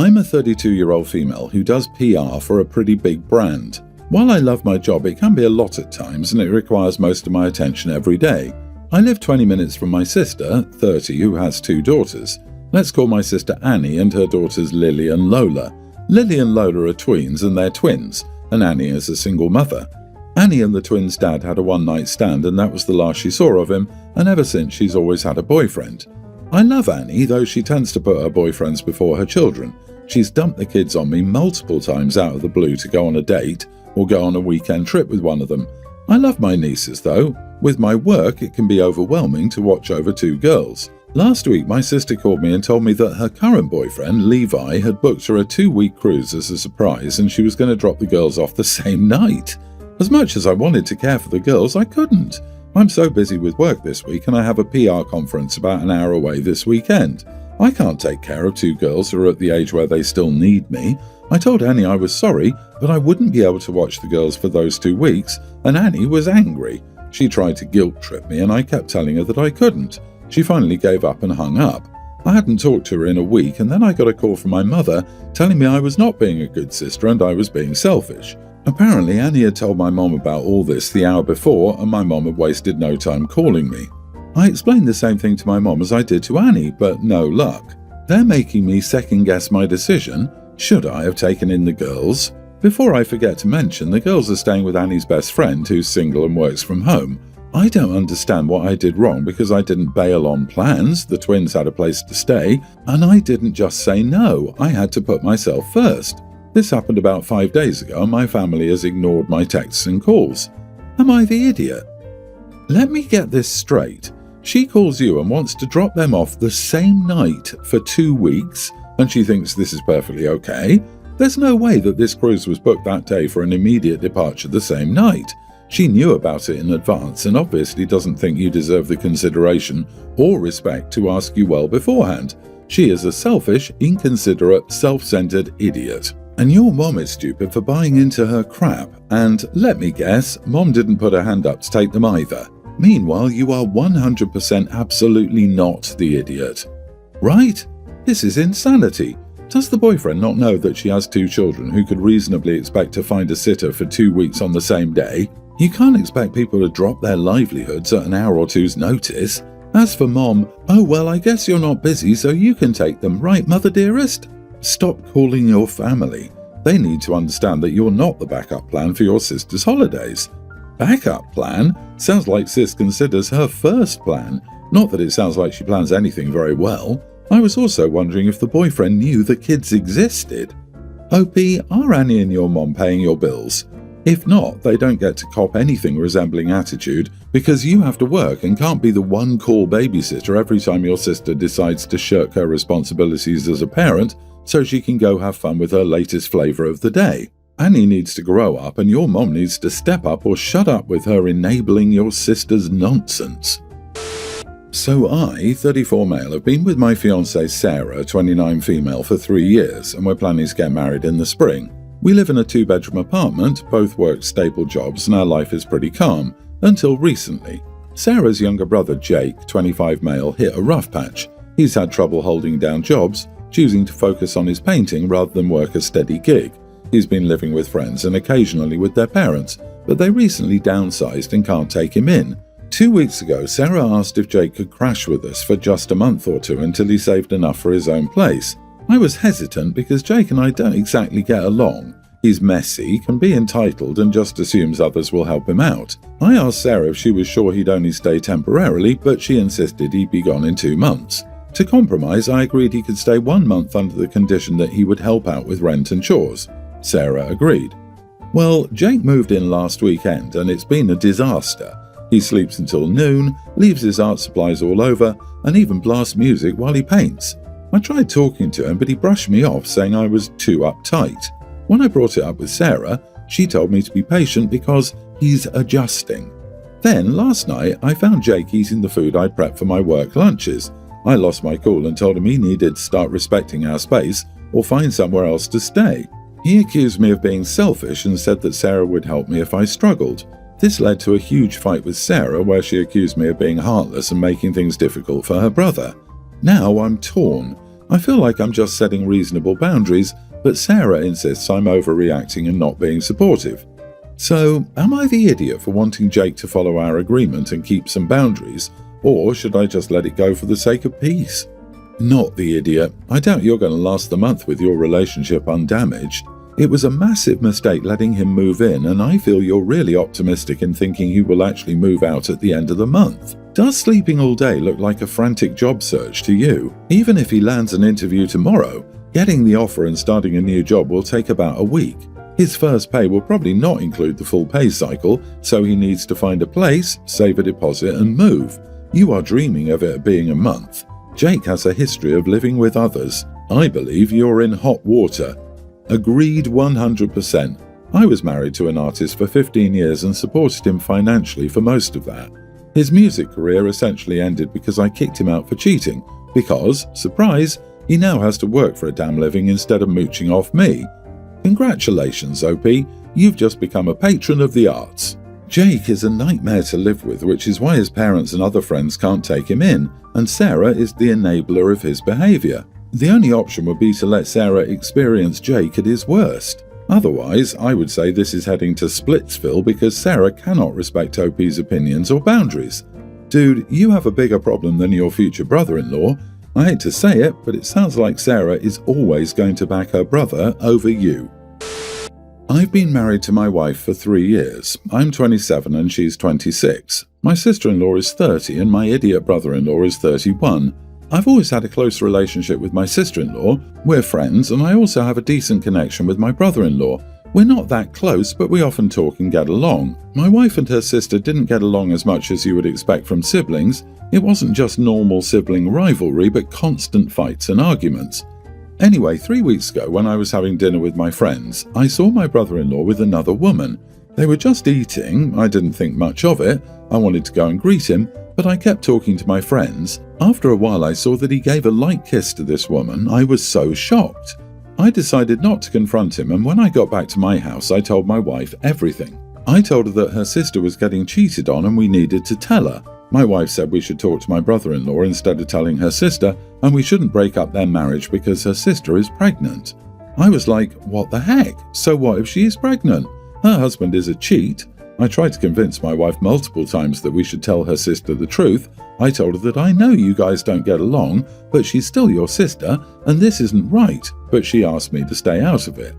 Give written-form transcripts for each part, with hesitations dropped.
I'm a 32-year-old female who does PR for a pretty big brand. While I love my job, it can be a lot at times and it requires most of my attention every day. I live 20 minutes from my sister, 30, who has 2 daughters. Let's call my sister Annie and her daughters Lily and Lola. Lily and Lola are tweens and they're twins, and Annie is a single mother. Annie and the twins' dad had a one-night stand and that was the last she saw of him, and ever since she's always had a boyfriend. I love Annie, though she tends to put her boyfriends before her children. She's dumped the kids on me multiple times out of the blue to go on a date or go on a weekend trip with one of them. I love my nieces, though. With my work, it can be overwhelming to watch over 2 girls. Last week, my sister called me and told me that her current boyfriend, Levi, had booked her a 2-week cruise as a surprise and she was going to drop the girls off the same night. As much as I wanted to care for the girls, I couldn't. I'm so busy with work this week and I have a PR conference about an hour away this weekend. I can't take care of 2 girls who are at the age where they still need me. I told Annie I was sorry, but I wouldn't be able to watch the girls for those 2 weeks, and Annie was angry. She tried to guilt trip me and I kept telling her that I couldn't. She finally gave up and hung up. I hadn't talked to her in a week and then I got a call from my mother telling me I was not being a good sister and I was being selfish. Apparently Annie had told my mom about all this the hour before and my mom had wasted no time calling me. I explained the same thing to my mom as I did to Annie, but no luck. They're making me second guess my decision. Should I have taken in the girls? Before I forget to mention, the girls are staying with Annie's best friend who's single and works from home. I don't understand what I did wrong because I didn't bail on plans, the twins had a place to stay, and I didn't just say no, I had to put myself first. This happened about 5 days ago and my family has ignored my texts and calls. Am I the idiot? Let me get this straight. She calls you and wants to drop them off the same night for 2 weeks, and she thinks this is perfectly okay. There's no way that this cruise was booked that day for an immediate departure the same night. She knew about it in advance and obviously doesn't think you deserve the consideration or respect to ask you well beforehand. She is a selfish, inconsiderate, self-centered idiot. And your mom is stupid for buying into her crap, and let me guess, mom didn't put her hand up to take them either. Meanwhile, you are 100% absolutely not the idiot. Right? This is insanity. Does the boyfriend not know that she has 2 children who could reasonably expect to find a sitter for 2 weeks on the same day? You can't expect people to drop their livelihoods at an hour or two's notice. As for mom, oh well, I guess you're not busy so you can take them, right, mother dearest? Stop calling your family. They need to understand that you're not the backup plan for your sister's holidays. Backup plan? Sounds like sis considers her first plan. Not that it sounds like she plans anything very well. I was also wondering if the boyfriend knew the kids existed. OP, are Annie and your mom paying your bills? If not, they don't get to cop anything resembling attitude because you have to work and can't be the one-call babysitter every time your sister decides to shirk her responsibilities as a parent so she can go have fun with her latest flavour of the day. Annie needs to grow up and your mom needs to step up or shut up with her enabling your sister's nonsense. So I, 34 male, have been with my fiancée Sarah, 29 female, for 3 years and we're planning to get married in the spring. We live in a 2-bedroom apartment, both work stable jobs and our life is pretty calm, until recently. Sarah's younger brother Jake, 25 male, hit a rough patch. He's had trouble holding down jobs, choosing to focus on his painting rather than work a steady gig. He's been living with friends and occasionally with their parents, but they recently downsized and can't take him in. 2 weeks ago, Sarah asked if Jake could crash with us for just a month or 2 until he saved enough for his own place. I was hesitant because Jake and I don't exactly get along. He's messy, can be entitled and just assumes others will help him out. I asked Sarah if she was sure he'd only stay temporarily, but she insisted he'd be gone in 2 months. To compromise, I agreed he could stay 1 month under the condition that he would help out with rent and chores. Sarah agreed. Well, Jake moved in last weekend and it's been a disaster. He sleeps until noon, leaves his art supplies all over, and even blasts music while he paints. I tried talking to him, but he brushed me off, saying I was too uptight. When I brought it up with Sarah, she told me to be patient because he's adjusting. Then, last night, I found Jake eating the food I prepped for my work lunches. I lost my cool and told him he needed to start respecting our space or find somewhere else to stay. He accused me of being selfish and said that Sarah would help me if I struggled. This led to a huge fight with Sarah where she accused me of being heartless and making things difficult for her brother. Now I'm torn. I feel like I'm just setting reasonable boundaries, but Sarah insists I'm overreacting and not being supportive. So, am I the idiot for wanting Jake to follow our agreement and keep some boundaries, or should I just let it go for the sake of peace? Not the idiot. I doubt you're going to last the month with your relationship undamaged. It was a massive mistake letting him move in, and I feel you're really optimistic in thinking he will actually move out at the end of the month. Does sleeping all day look like a frantic job search to you? Even if he lands an interview tomorrow, getting the offer and starting a new job will take about a week. His first pay will probably not include the full pay cycle, so he needs to find a place, save a deposit, and move. You are dreaming of it being a month. Jake has a history of living with others. I believe you're in hot water. Agreed 100%. I was married to an artist for 15 years and supported him financially for most of that. His music career essentially ended because I kicked him out for cheating, because, surprise, he now has to work for a damn living instead of mooching off me. Congratulations, OP, you've just become a patron of the arts. Jake is a nightmare to live with, which is why his parents and other friends can't take him in, and Sarah is the enabler of his behaviour. The only option would be to let Sarah experience Jake at his worst. Otherwise, I would say this is heading to Splitsville because Sarah cannot respect OP's opinions or boundaries. Dude, you have a bigger problem than your future brother-in-law. I hate to say it, but it sounds like Sarah is always going to back her brother over you. I've been married to my wife for 3 years. I'm 27 and she's 26. My sister-in-law is 30 and my idiot brother-in-law is 31. I've always had a close relationship with my sister-in-law. We're friends, and I also have a decent connection with my brother-in-law. We're not that close, but we often talk and get along. My wife and her sister didn't get along as much as you would expect from siblings. It wasn't just normal sibling rivalry, but constant fights and arguments. Anyway, 3 weeks ago, when I was having dinner with my friends, I saw my brother-in-law with another woman. They were just eating. I didn't think much of it. I wanted to go and greet him, but I kept talking to my friends. After a while, I saw that he gave a light kiss to this woman. I was so shocked. I decided not to confront him, and when I got back to my house, I told my wife everything. I told her that her sister was getting cheated on and we needed to tell her. My wife said we should talk to my brother-in-law instead of telling her sister, and we shouldn't break up their marriage because her sister is pregnant. I was like, what the heck? So what if she is pregnant? Her husband is a cheat. I tried to convince my wife multiple times that we should tell her sister the truth. I told her that I know you guys don't get along, but she's still your sister, and this isn't right, but she asked me to stay out of it.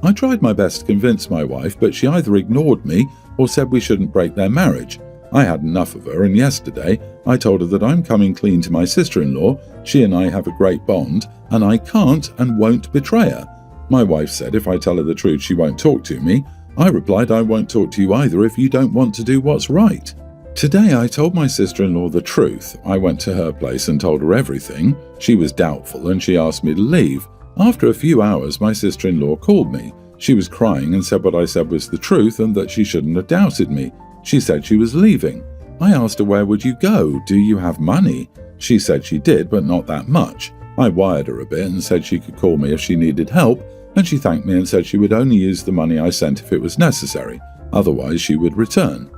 I tried my best to convince my wife, but she either ignored me or said we shouldn't break their marriage. I had enough of her, and yesterday I told her that I'm coming clean to my sister-in-law. She and I have a great bond, and I can't and won't betray her. My wife said if I tell her the truth she won't talk to me. I replied I won't talk to you either if you don't want to do what's right. Today I told my sister-in-law the truth. I went to her place and told her everything. She was doubtful and she asked me to leave. After a few hours my sister-in-law called me. She was crying and said what I said was the truth and that she shouldn't have doubted me. She said she was leaving. I asked her, where would you go? Do you have money? She said she did, but not that much. I wired her a bit and said she could call me if she needed help, and she thanked me and said she would only use the money I sent if it was necessary, otherwise she would return.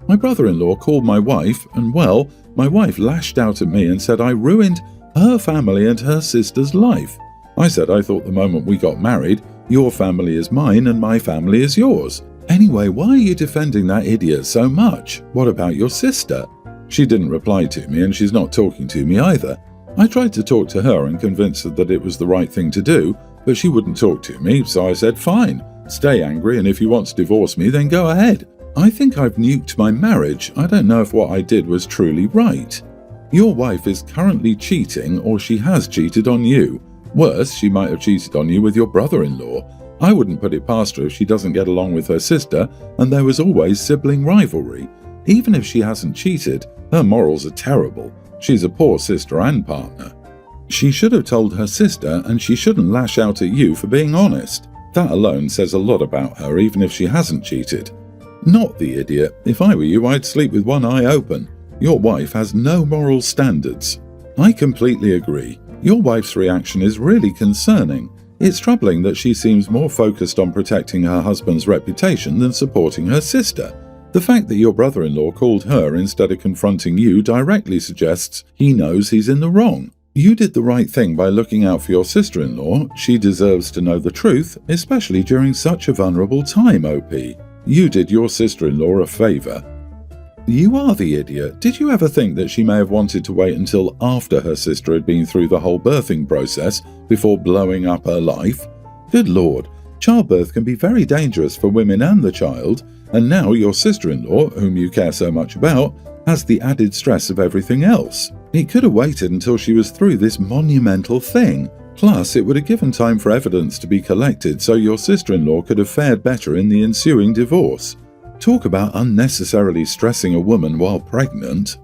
My brother-in-law called my wife, and well, my wife lashed out at me and said I ruined her family and her sister's life. I said I thought the moment we got married, your family is mine and my family is yours. Anyway, why are you defending that idiot so much? What about your sister? She didn't reply to me and she's not talking to me either. I tried to talk to her and convince her that it was the right thing to do, but she wouldn't talk to me, so I said, fine, stay angry, and if you want to divorce me, then go ahead. I think I've nuked my marriage. I don't know if what I did was truly right. Your wife is currently cheating, or she has cheated on you. Worse, she might have cheated on you with your brother-in-law. I wouldn't put it past her if she doesn't get along with her sister, and there was always sibling rivalry. Even if she hasn't cheated, her morals are terrible. She's a poor sister and partner. She should have told her sister, and she shouldn't lash out at you for being honest. That alone says a lot about her, even if she hasn't cheated. Not the idiot. If I were you, I'd sleep with one eye open. Your wife has no moral standards. I completely agree. Your wife's reaction is really concerning. It's troubling that she seems more focused on protecting her husband's reputation than supporting her sister. The fact that your brother-in-law called her instead of confronting you directly suggests he knows he's in the wrong. You did the right thing by looking out for your sister-in-law. She deserves to know the truth, especially during such a vulnerable time, OP. You did your sister-in-law a favor. You are the idiot. Did you ever think that she may have wanted to wait until after her sister had been through the whole birthing process before blowing up her life? Good Lord, childbirth can be very dangerous for women and the child, and now your sister-in-law, whom you care so much about, has the added stress of everything else. It could have waited until she was through this monumental thing. Plus, it would have given time for evidence to be collected so your sister-in-law could have fared better in the ensuing divorce. Talk about unnecessarily stressing a woman while pregnant.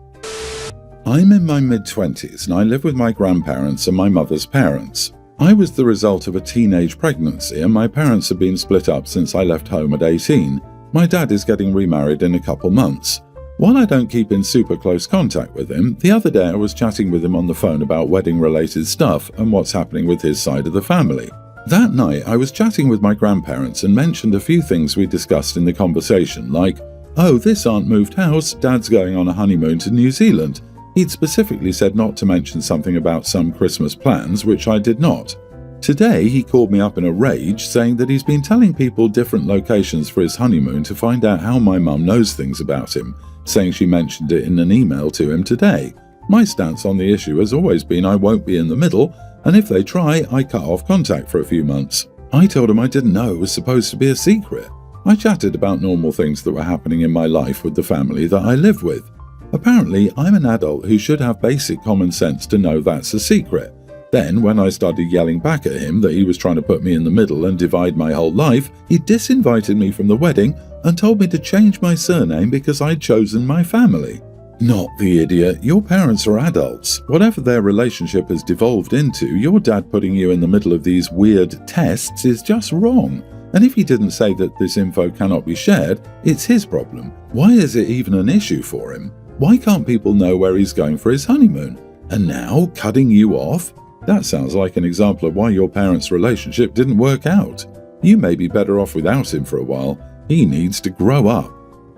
I'm in my mid-20s and I live with my grandparents and my mother's parents. I was the result of a teenage pregnancy and my parents have been split up since I left home at 18. My dad is getting remarried in a couple months. While I don't keep in super close contact with him, the other day I was chatting with him on the phone about wedding-related stuff and what's happening with his side of the family. That night, I was chatting with my grandparents and mentioned a few things we discussed in the conversation, like, "Oh, this aunt moved house, Dad's going on a honeymoon to New Zealand." He'd specifically said not to mention something about some Christmas plans, which I did not. Today, he called me up in a rage, saying that he's been telling people different locations for his honeymoon to find out how my mum knows things about him, saying she mentioned it in an email to him today. My stance on the issue has always been I won't be in the middle, and if they try, I cut off contact for a few months. I told him I didn't know it was supposed to be a secret. I chatted about normal things that were happening in my life with the family that I live with. Apparently, I'm an adult who should have basic common sense to know that's a secret. Then, when I started yelling back at him that he was trying to put me in the middle and divide my whole life, he disinvited me from the wedding and told me to change my surname because I'd chosen my family. Not the idiot. Your parents are adults. Whatever their relationship has devolved into, your dad putting you in the middle of these weird tests is just wrong. And if he didn't say that this info cannot be shared, it's his problem. Why is it even an issue for him? Why can't people know where he's going for his honeymoon? And now, cutting you off? That sounds like an example of why your parents' relationship didn't work out. You may be better off without him for a while. He needs to grow up.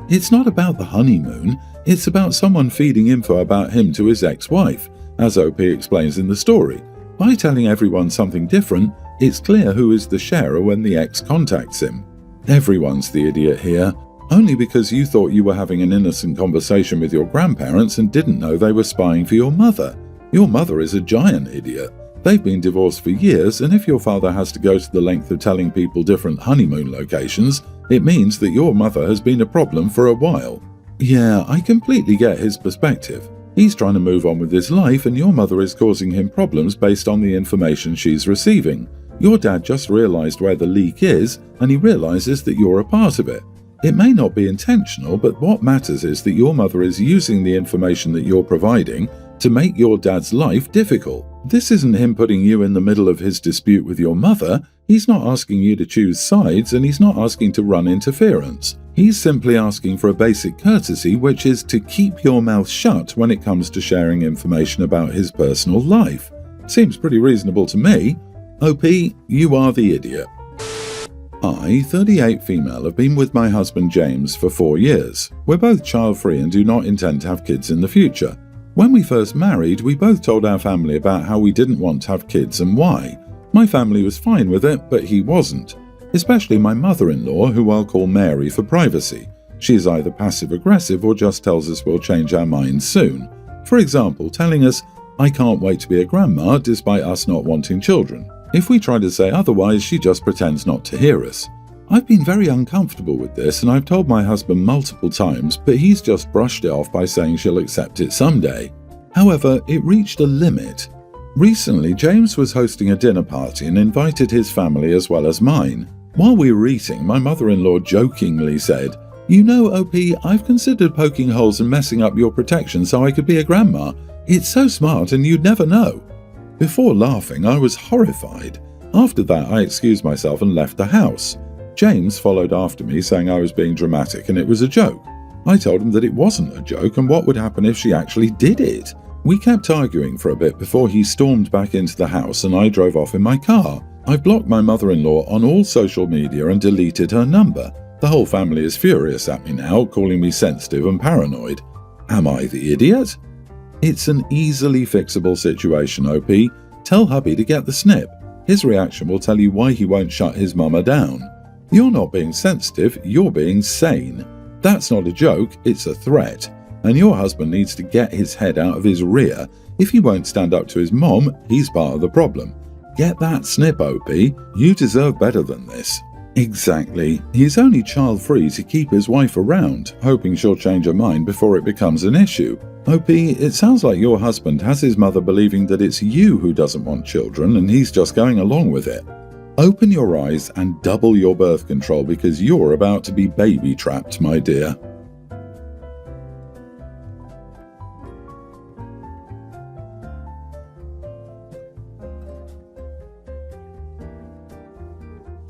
It's not about the honeymoon, it's about someone feeding info about him to his ex-wife, as OP explains in the story. By telling everyone something different, it's clear who is the sharer when the ex contacts him. Everyone's the idiot here, only because you thought you were having an innocent conversation with your grandparents and didn't know they were spying for your mother. Your mother is a giant idiot. They've been divorced for years, and if your father has to go to the length of telling people different honeymoon locations, it means that your mother has been a problem for a while. Yeah, I completely get his perspective. He's trying to move on with his life, and your mother is causing him problems based on the information she's receiving. Your dad just realized where the leak is, and he realizes that you're a part of it. It may not be intentional, but what matters is that your mother is using the information that you're providing to make your dad's life difficult. This isn't him putting you in the middle of his dispute with your mother. He's not asking you to choose sides, and he's not asking to run interference. He's simply asking for a basic courtesy, which is to keep your mouth shut when it comes to sharing information about his personal life. Seems pretty reasonable to me. OP, you are the idiot. I, 38 female, have been with my husband James for 4 years. We're both child-free and do not intend to have kids in the future. When we first married, we both told our family about how we didn't want to have kids and why. My family was fine with it, but he wasn't. Especially my mother-in-law, who I'll call Mary for privacy. She is either passive-aggressive or just tells us we'll change our minds soon. For example, telling us, "I can't wait to be a grandma," despite us not wanting children. If we try to say otherwise, she just pretends not to hear us. I've been very uncomfortable with this, and I've told my husband multiple times, but he's just brushed it off by saying she'll accept it someday. However, it reached a limit. Recently, James was hosting a dinner party and invited his family as well as mine. While we were eating, my mother-in-law jokingly said, "You know, OP, I've considered poking holes and messing up your protection so I could be a grandma. It's so smart and you'd never know." Before laughing, I was horrified. After that, I excused myself and left the house. James followed after me, saying I was being dramatic and it was a joke. I told him that it wasn't a joke and what would happen if she actually did it. We kept arguing for a bit before he stormed back into the house and I drove off in my car. I've blocked my mother-in-law on all social media and deleted her number. The whole family is furious at me now, calling me sensitive and paranoid. Am I the idiot? It's an easily fixable situation, OP. Tell hubby to get the snip. His reaction will tell you why he won't shut his mama down. You're not being sensitive, you're being sane. That's not a joke, it's a threat. And your husband needs to get his head out of his rear. If he won't stand up to his mom, he's part of the problem. Get that snip, OP. You deserve better than this. Exactly. He's only child-free to keep his wife around, hoping she'll change her mind before it becomes an issue. OP, it sounds like your husband has his mother believing that it's you who doesn't want children and he's just going along with it. Open your eyes and double your birth control because you're about to be baby-trapped, my dear.